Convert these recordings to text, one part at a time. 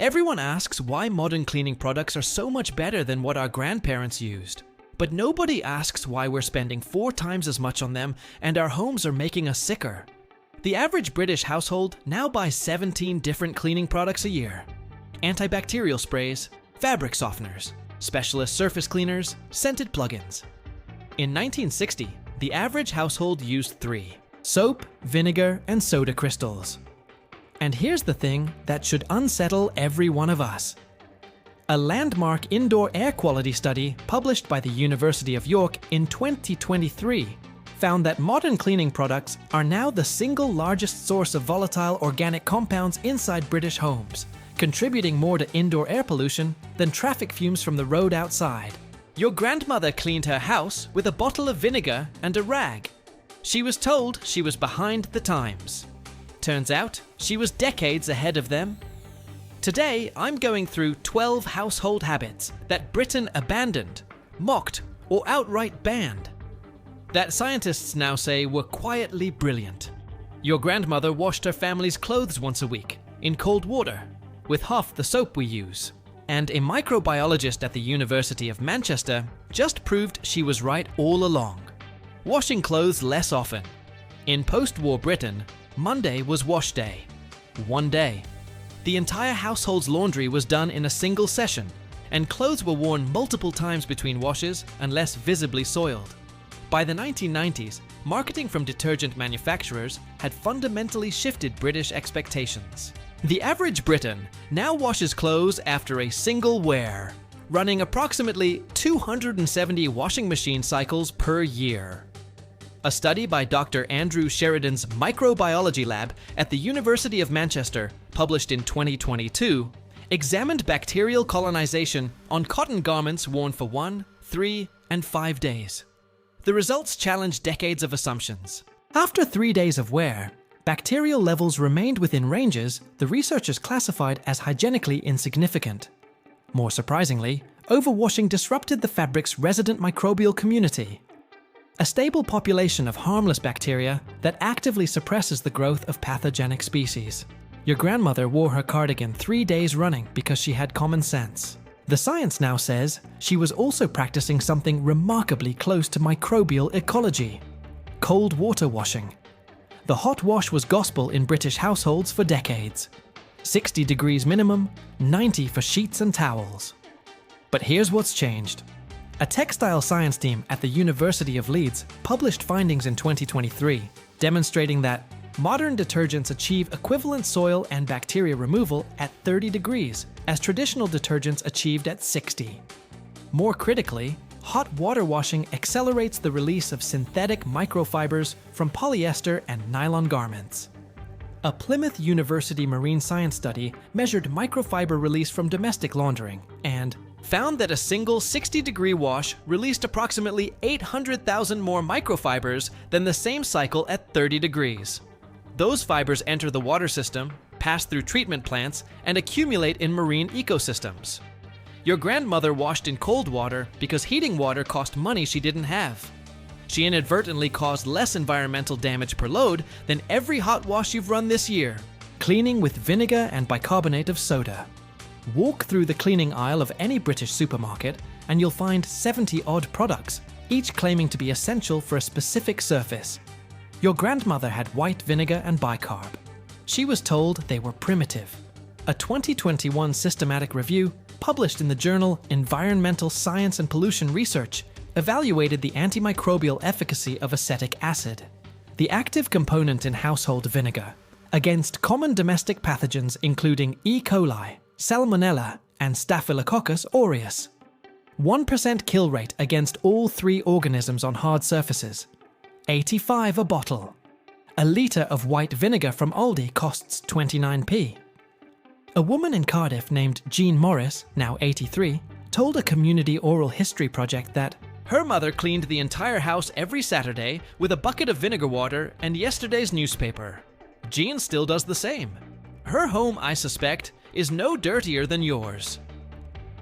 Everyone asks why modern cleaning products are so much better than what our grandparents used. But nobody asks why we're spending 4 times as much on them and our homes are making us sicker. The average British household now buys 17 different cleaning products a year. Antibacterial sprays, fabric softeners, specialist surface cleaners, scented plugins. In 1960, the average household used 3: soap, vinegar, and soda crystals. And here's the thing that should unsettle every one of us. A landmark indoor air quality study published by the University of York in 2023 found that modern cleaning products are now the single largest source of volatile organic compounds inside British homes, contributing more to indoor air pollution than traffic fumes from the road outside. Your grandmother cleaned her house with a bottle of vinegar and a rag. She was told she was behind the times. Turns out, she was decades ahead of them. Today, I'm going through 12 household habits that Britain abandoned, mocked, or outright banned, that scientists now say were quietly brilliant. Your grandmother washed her family's clothes once a week, in cold water, with half the soap we use. And a microbiologist at the University of Manchester just proved she was right all along. Washing clothes less often. In post-war Britain, Monday was wash day. One day. The entire household's laundry was done in a single session, and clothes were worn multiple times between washes unless visibly soiled. By the 1990s, marketing from detergent manufacturers had fundamentally shifted British expectations. The average Briton now washes clothes after a single wear, running approximately 270 washing machine cycles per year. A study by Dr. Andrew Sheridan's microbiology lab at the University of Manchester, published in 2022, examined bacterial colonization on cotton garments worn for 1, 3, and 5 days. The results challenged decades of assumptions. After 3 days of wear, bacterial levels remained within ranges the researchers classified as hygienically insignificant. More surprisingly, overwashing disrupted the fabric's resident microbial community, a stable population of harmless bacteria that actively suppresses the growth of pathogenic species. Your grandmother wore her cardigan 3 days running because she had common sense. The science now says she was also practicing something remarkably close to microbial ecology: cold water washing. The hot wash was gospel in British households for decades. 60 degrees minimum, 90 for sheets and towels. But here's what's changed. A textile science team at the University of Leeds published findings in 2023 demonstrating that modern detergents achieve equivalent soil and bacteria removal at 30 degrees as traditional detergents achieved at 60. More critically, hot water washing accelerates the release of synthetic microfibers from polyester and nylon garments. A Plymouth University marine science study measured microfiber release from domestic laundering and found that a single 60-degree wash released approximately 800,000 more microfibers than the same cycle at 30 degrees. Those fibers enter the water system, pass through treatment plants, and accumulate in marine ecosystems. Your grandmother washed in cold water because heating water cost money she didn't have. She inadvertently caused less environmental damage per load than every hot wash you've run this year, cleaning with vinegar and bicarbonate of soda. Walk through the cleaning aisle of any British supermarket and you'll find 70-odd products, each claiming to be essential for a specific surface. Your grandmother had white vinegar and bicarb. She was told they were primitive. A 2021 systematic review published in the journal Environmental Science and Pollution Research evaluated the antimicrobial efficacy of acetic acid, the active component in household vinegar, against common domestic pathogens including E. coli, Salmonella, and Staphylococcus aureus. 1% kill rate against all 3 organisms on hard surfaces. 85 a bottle. A litre of white vinegar from Aldi costs 29p. A woman in Cardiff named Jean Morris, now 83, told a community oral history project that her mother cleaned the entire house every Saturday with a bucket of vinegar water and yesterday's newspaper. Jean still does the same. Her home, I suspect, is no dirtier than yours.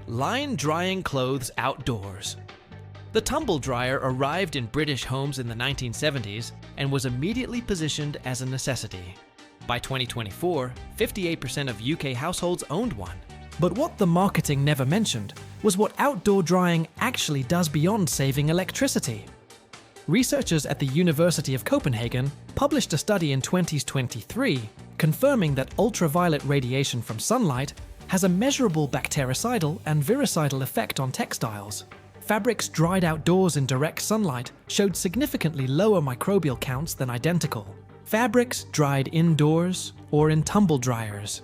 Line drying clothes outdoors. The tumble dryer arrived in British homes in the 1970s and was immediately positioned as a necessity. By 2024, 58% of UK households owned one. But what the marketing never mentioned was what outdoor drying actually does beyond saving electricity. Researchers at the University of Copenhagen published a study in 2023 confirming that ultraviolet radiation from sunlight has a measurable bactericidal and virucidal effect on textiles. Fabrics dried outdoors in direct sunlight showed significantly lower microbial counts than identical fabrics dried indoors or in tumble dryers.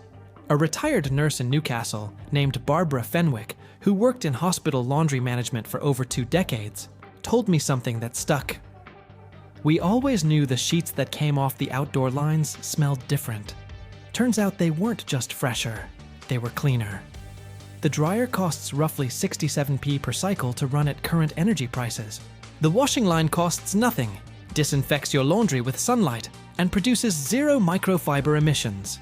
A retired nurse in Newcastle named Barbara Fenwick, who worked in hospital laundry management for over 2 decades, told me something that stuck. We always knew the sheets that came off the outdoor lines smelled different. Turns out they weren't just fresher, they were cleaner. The dryer costs roughly 67p per cycle to run at current energy prices. The washing line costs nothing, disinfects your laundry with sunlight, and produces 0 microfiber emissions.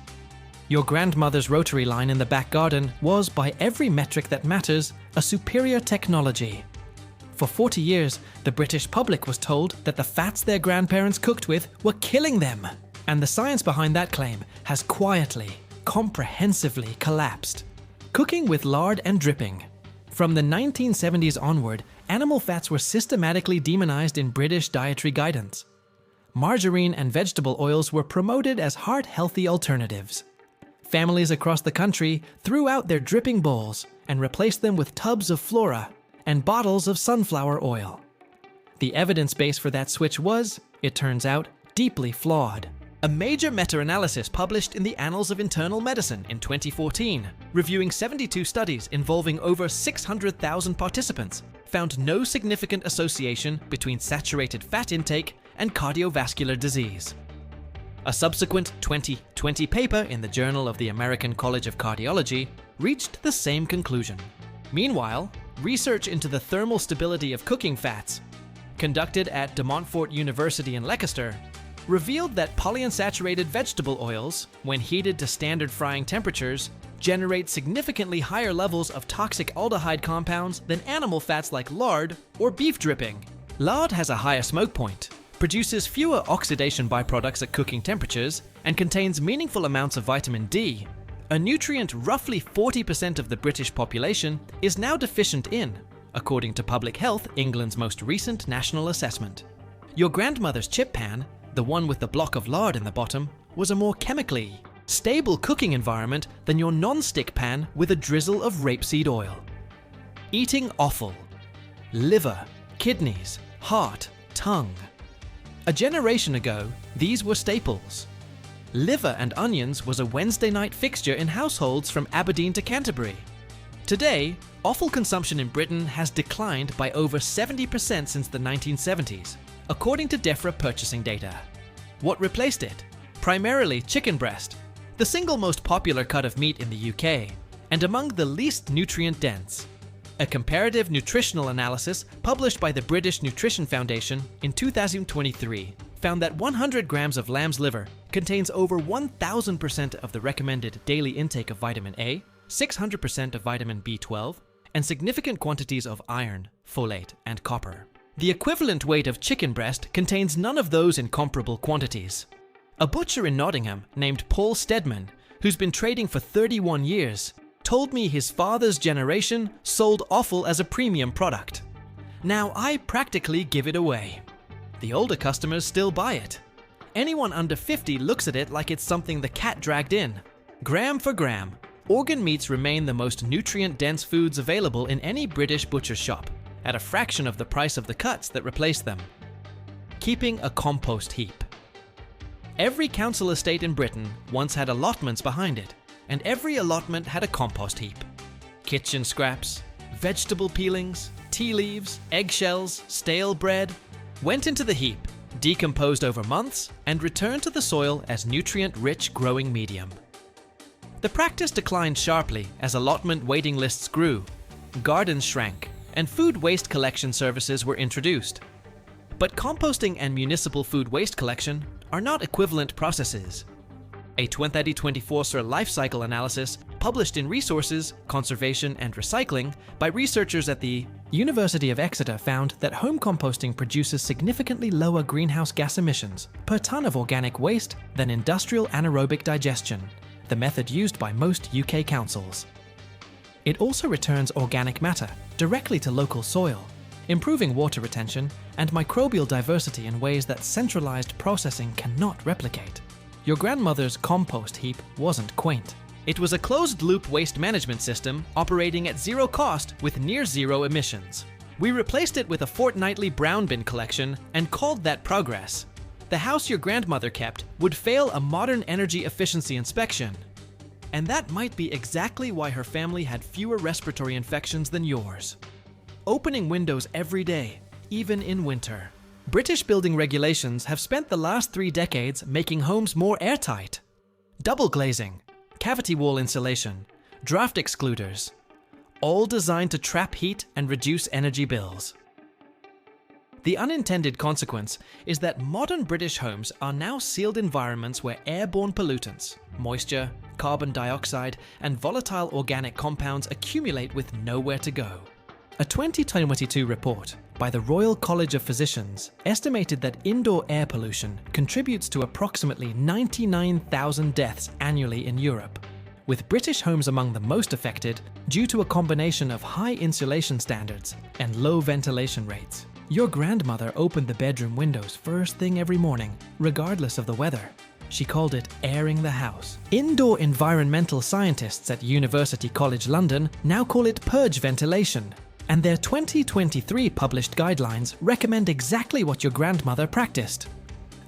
Your grandmother's rotary line in the back garden was, by every metric that matters, a superior technology. For 40 years, the British public was told that the fats their grandparents cooked with were killing them. And the science behind that claim has quietly, comprehensively collapsed. Cooking with lard and dripping. From the 1970s onward, animal fats were systematically demonized in British dietary guidance. Margarine and vegetable oils were promoted as heart-healthy alternatives. Families across the country threw out their dripping bowls and replaced them with tubs of Flora and bottles of sunflower oil. The evidence base for that switch was, it turns out, deeply flawed. A major meta-analysis published in the Annals of Internal Medicine in 2014, reviewing 72 studies involving over 600,000 participants, found no significant association between saturated fat intake and cardiovascular disease. A subsequent 2020 paper in the Journal of the American College of Cardiology reached the same conclusion. Meanwhile, research into the thermal stability of cooking fats, conducted at De Montfort University in Leicester, revealed that polyunsaturated vegetable oils, when heated to standard frying temperatures, generate significantly higher levels of toxic aldehyde compounds than animal fats like lard or beef dripping. Lard has a higher smoke point, produces fewer oxidation byproducts at cooking temperatures, and contains meaningful amounts of vitamin D, a nutrient roughly 40% of the British population is now deficient in, according to Public Health, England's most recent national assessment. Your grandmother's chip pan, the one with the block of lard in the bottom, was a more chemically stable cooking environment than your non-stick pan with a drizzle of rapeseed oil. Eating offal, liver, kidneys, heart, tongue. A generation ago, these were staples. Liver and onions was a Wednesday night fixture in households from Aberdeen to Canterbury. Today, offal consumption in Britain has declined by over 70% since the 1970s, according to DEFRA purchasing data. What replaced it? Primarily chicken breast, the single most popular cut of meat in the UK, and among the least nutrient-dense. A comparative nutritional analysis published by the British Nutrition Foundation in 2023 found that 100 grams of lamb's liver contains over 1,000% of the recommended daily intake of vitamin A, 600% of vitamin B12, and significant quantities of iron, folate, and copper. The equivalent weight of chicken breast contains none of those in comparable quantities. A butcher in Nottingham named Paul Stedman, who's been trading for 31 years, told me his father's generation sold offal as a premium product. Now I practically give it away. The older customers still buy it. Anyone under 50 looks at it like it's something the cat dragged in. Gram for gram, organ meats remain the most nutrient-dense foods available in any British butcher's shop, at a fraction of the price of the cuts that replace them. Keeping a compost heap. Every council estate in Britain once had allotments behind it, and every allotment had a compost heap. Kitchen scraps, vegetable peelings, tea leaves, eggshells, stale bread went into the heap, decomposed over months, and returned to the soil as nutrient-rich growing medium. The practice declined sharply as allotment waiting lists grew, gardens shrank, and food waste collection services were introduced. But composting and municipal food waste collection are not equivalent processes. A 2024 life cycle analysis published in Resources, Conservation and Recycling by researchers at the University of Exeter found that home composting produces significantly lower greenhouse gas emissions per ton of organic waste than industrial anaerobic digestion, the method used by most UK councils. It also returns organic matter directly to local soil, improving water retention and microbial diversity in ways that centralized processing cannot replicate. Your grandmother's compost heap wasn't quaint. It was a closed-loop waste management system operating at zero cost with near-zero emissions. We replaced it with a fortnightly brown bin collection and called that progress. The house your grandmother kept would fail a modern energy efficiency inspection. And that might be exactly why her family had fewer respiratory infections than yours. Opening windows every day, even in winter. British building regulations have spent the last 3 decades making homes more airtight. Double glazing, cavity wall insulation, draft excluders, all designed to trap heat and reduce energy bills. The unintended consequence is that modern British homes are now sealed environments where airborne pollutants, moisture, carbon dioxide, and volatile organic compounds accumulate with nowhere to go. A 2022 report by the Royal College of Physicians estimated that indoor air pollution contributes to approximately 99,000 deaths annually in Europe, with British homes among the most affected due to a combination of high insulation standards and low ventilation rates. Your grandmother opened the bedroom windows first thing every morning, regardless of the weather. She called it airing the house. Indoor environmental scientists at University College London now call it purge ventilation, and their 2023 published guidelines recommend exactly what your grandmother practiced.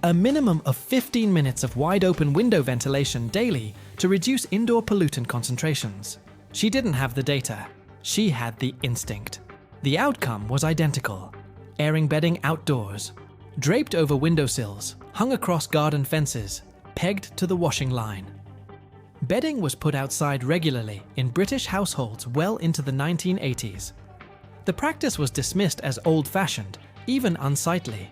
A minimum of 15 minutes of wide-open window ventilation daily to reduce indoor pollutant concentrations. She didn't have the data. She had the instinct. The outcome was identical. Airing bedding outdoors, draped over windowsills, hung across garden fences, pegged to the washing line. Bedding was put outside regularly in British households well into the 1980s. The practice was dismissed as old-fashioned, even unsightly.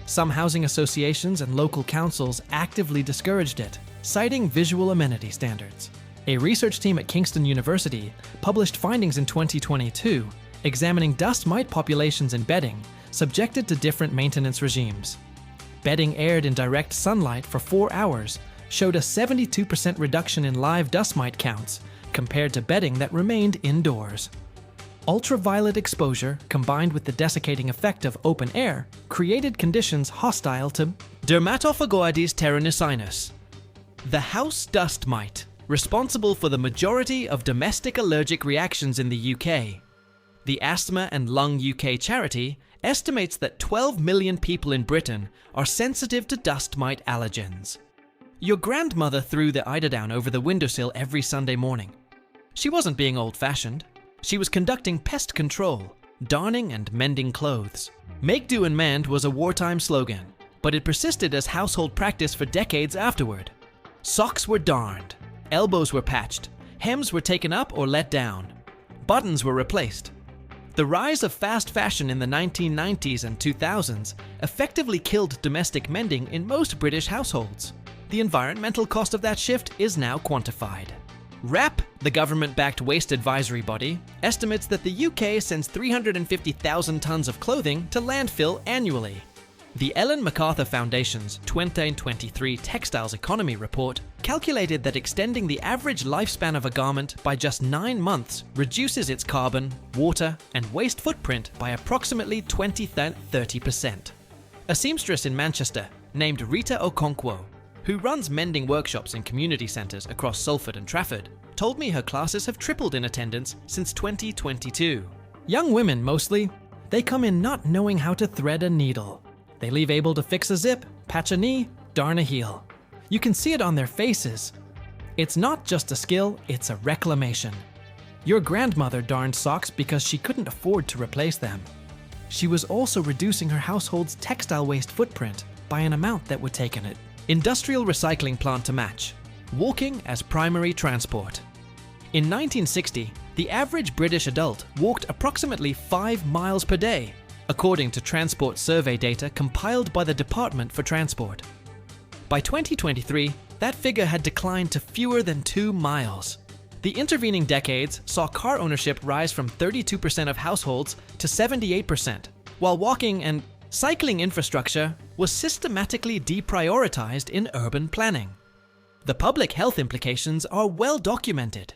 Some housing associations and local councils actively discouraged it, citing visual amenity standards. A research team at Kingston University published findings in 2022 examining dust mite populations in bedding subjected to different maintenance regimes. Bedding aired in direct sunlight for 4 hours showed a 72% reduction in live dust mite counts compared to bedding that remained indoors. Ultraviolet exposure, combined with the desiccating effect of open air, created conditions hostile to Dermatophagoides terenusinus, the house dust mite, responsible for the majority of domestic allergic reactions in the UK. The Asthma and Lung UK charity estimates that 12 million people in Britain are sensitive to dust mite allergens. Your grandmother threw the eiderdown over the windowsill every Sunday morning. She wasn't being old-fashioned. She was conducting pest control, darning and mending clothes. Make do and mend was a wartime slogan, but it persisted as household practice for decades afterward. Socks were darned, elbows were patched, hems were taken up or let down, buttons were replaced. The rise of fast fashion in the 1990s and 2000s effectively killed domestic mending in most British households. The environmental cost of that shift is now quantified. WRAP, the government-backed waste advisory body, estimates that the UK sends 350,000 tons of clothing to landfill annually. The Ellen MacArthur Foundation's 2023 Textiles Economy report calculated that extending the average lifespan of a garment by just 9 months reduces its carbon, water, and waste footprint by approximately 20–30%. A seamstress in Manchester, named Rita Okonkwo, who runs mending workshops in community centres across Salford and Trafford, told me her classes have tripled in attendance since 2022. Young women mostly. They come in not knowing how to thread a needle. They leave able to fix a zip, patch a knee, darn a heel. You can see it on their faces. It's not just a skill, it's a reclamation. Your grandmother darned socks because she couldn't afford to replace them. She was also reducing her household's textile waste footprint by an amount that would take an industrial recycling plant to match, walking as primary transport. In 1960, the average British adult walked approximately 5 miles per day, according to transport survey data compiled by the Department for Transport. By 2023, that figure had declined to fewer than 2 miles. The intervening decades saw car ownership rise from 32% of households to 78%, while walking and cycling infrastructure was systematically deprioritized in urban planning. The public health implications are well documented.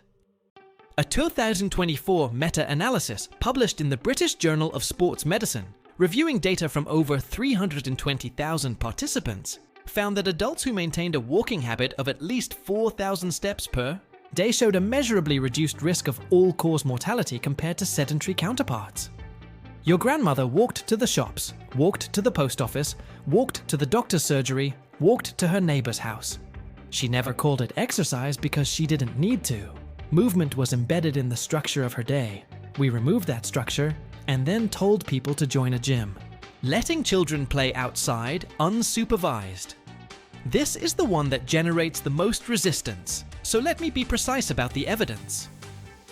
A 2024 meta-analysis published in the British Journal of Sports Medicine, reviewing data from over 320,000 participants, found that adults who maintained a walking habit of at least 4,000 steps per day showed a measurably reduced risk of all-cause mortality compared to sedentary counterparts. Your grandmother walked to the shops, walked to the post office, walked to the doctor's surgery, walked to her neighbor's house. She never called it exercise because she didn't need to. Movement was embedded in the structure of her day. We removed that structure and then told people to join a gym. Letting children play outside unsupervised. This is the one that generates the most resistance, so let me be precise about the evidence.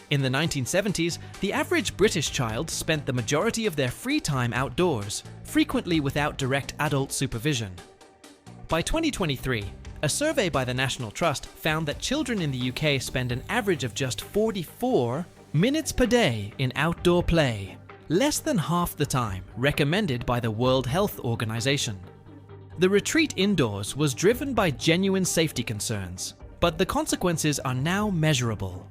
In the 1970s, the average British child spent the majority of their free time outdoors, frequently without direct adult supervision. By 2023, a survey by the National Trust found that children in the UK spend an average of just 44 minutes per day in outdoor play, less than half the time recommended by the World Health Organization. The retreat indoors was driven by genuine safety concerns, but the consequences are now measurable.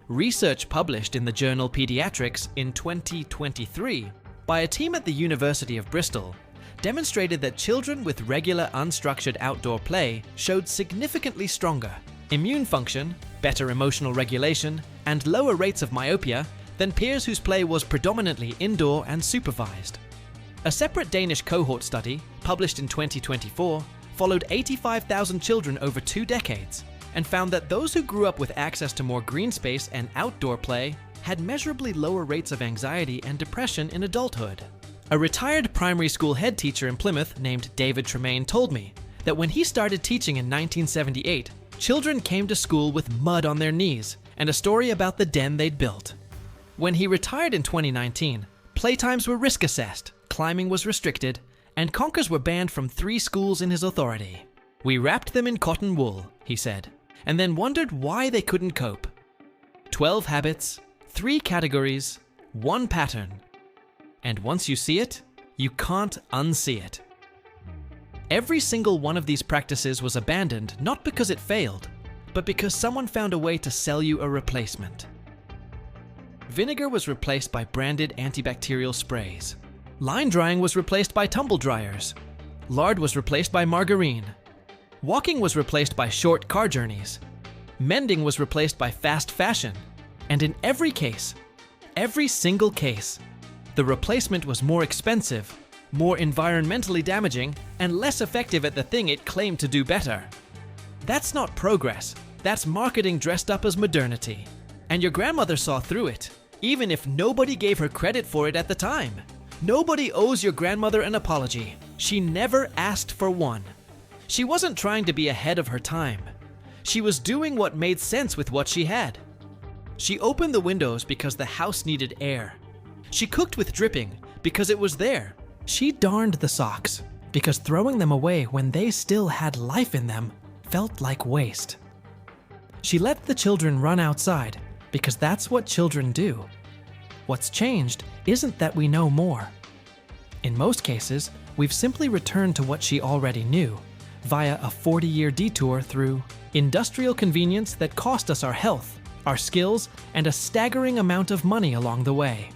Research published in the journal Pediatrics in 2023 by a team at the University of Bristol demonstrated that children with regular unstructured outdoor play showed significantly stronger immune function, better emotional regulation, and lower rates of myopia than peers whose play was predominantly indoor and supervised. A separate Danish cohort study, published in 2024, followed 85,000 children over 2 decades and found that those who grew up with access to more green space and outdoor play had measurably lower rates of anxiety and depression in adulthood. A retired primary school head teacher in Plymouth named David Tremaine told me that when he started teaching in 1978, children came to school with mud on their knees and a story about the den they'd built. When he retired in 2019, playtimes were risk assessed, climbing was restricted, and conkers were banned from 3 schools in his authority. "We wrapped them in cotton wool," he said, and then wondered why they couldn't cope. 12 habits, 3 categories, 1 pattern. And once you see it, you can't unsee it. Every single one of these practices was abandoned not because it failed, but because someone found a way to sell you a replacement. Vinegar was replaced by branded antibacterial sprays. Line drying was replaced by tumble dryers. Lard was replaced by margarine. Walking was replaced by short car journeys. Mending was replaced by fast fashion. And in every case, every single case, the replacement was more expensive, more environmentally damaging, and less effective at the thing it claimed to do better. That's not progress. That's marketing dressed up as modernity. And your grandmother saw through it, even if nobody gave her credit for it at the time. Nobody owes your grandmother an apology. She never asked for one. She wasn't trying to be ahead of her time. She was doing what made sense with what she had. She opened the windows because the house needed air. She cooked with dripping because it was there. She darned the socks because throwing them away when they still had life in them felt like waste. She let the children run outside because that's what children do. What's changed isn't that we know more. In most cases, we've simply returned to what she already knew via a 40-year detour through industrial convenience that cost us our health, our skills, and a staggering amount of money along the way.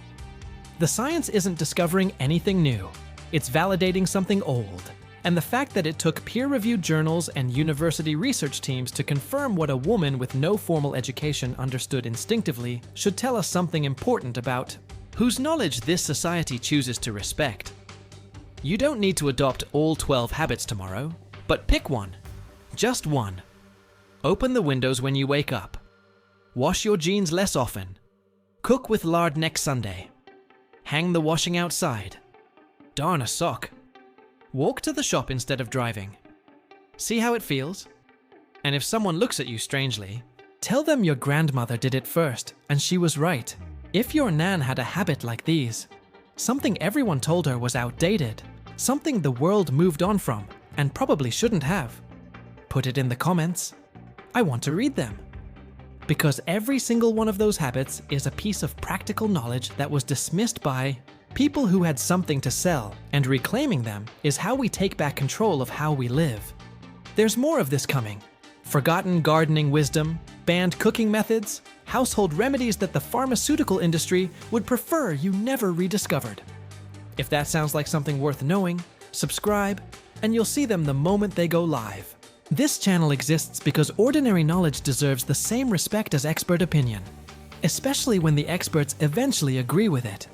The science isn't discovering anything new. It's validating something old. And the fact that it took peer-reviewed journals and university research teams to confirm what a woman with no formal education understood instinctively should tell us something important about whose knowledge this society chooses to respect. You don't need to adopt all 12 habits tomorrow, but pick one. Just one. Open the windows when you wake up. Wash your jeans less often. Cook with lard next Sunday. Hang the washing outside. Darn a sock. Walk to the shop instead of driving. See how it feels? And if someone looks at you strangely, tell them your grandmother did it first and she was right. If your nan had a habit like these, something everyone told her was outdated, something the world moved on from and probably shouldn't have, put it in the comments. I want to read them. Because every single one of those habits is a piece of practical knowledge that was dismissed by people who had something to sell, and reclaiming them is how we take back control of how we live. There's more of this coming. Forgotten gardening wisdom, banned cooking methods, household remedies that the pharmaceutical industry would prefer you never rediscovered. If that sounds like something worth knowing, subscribe, and you'll see them the moment they go live. This channel exists because ordinary knowledge deserves the same respect as expert opinion, especially when the experts eventually agree with it.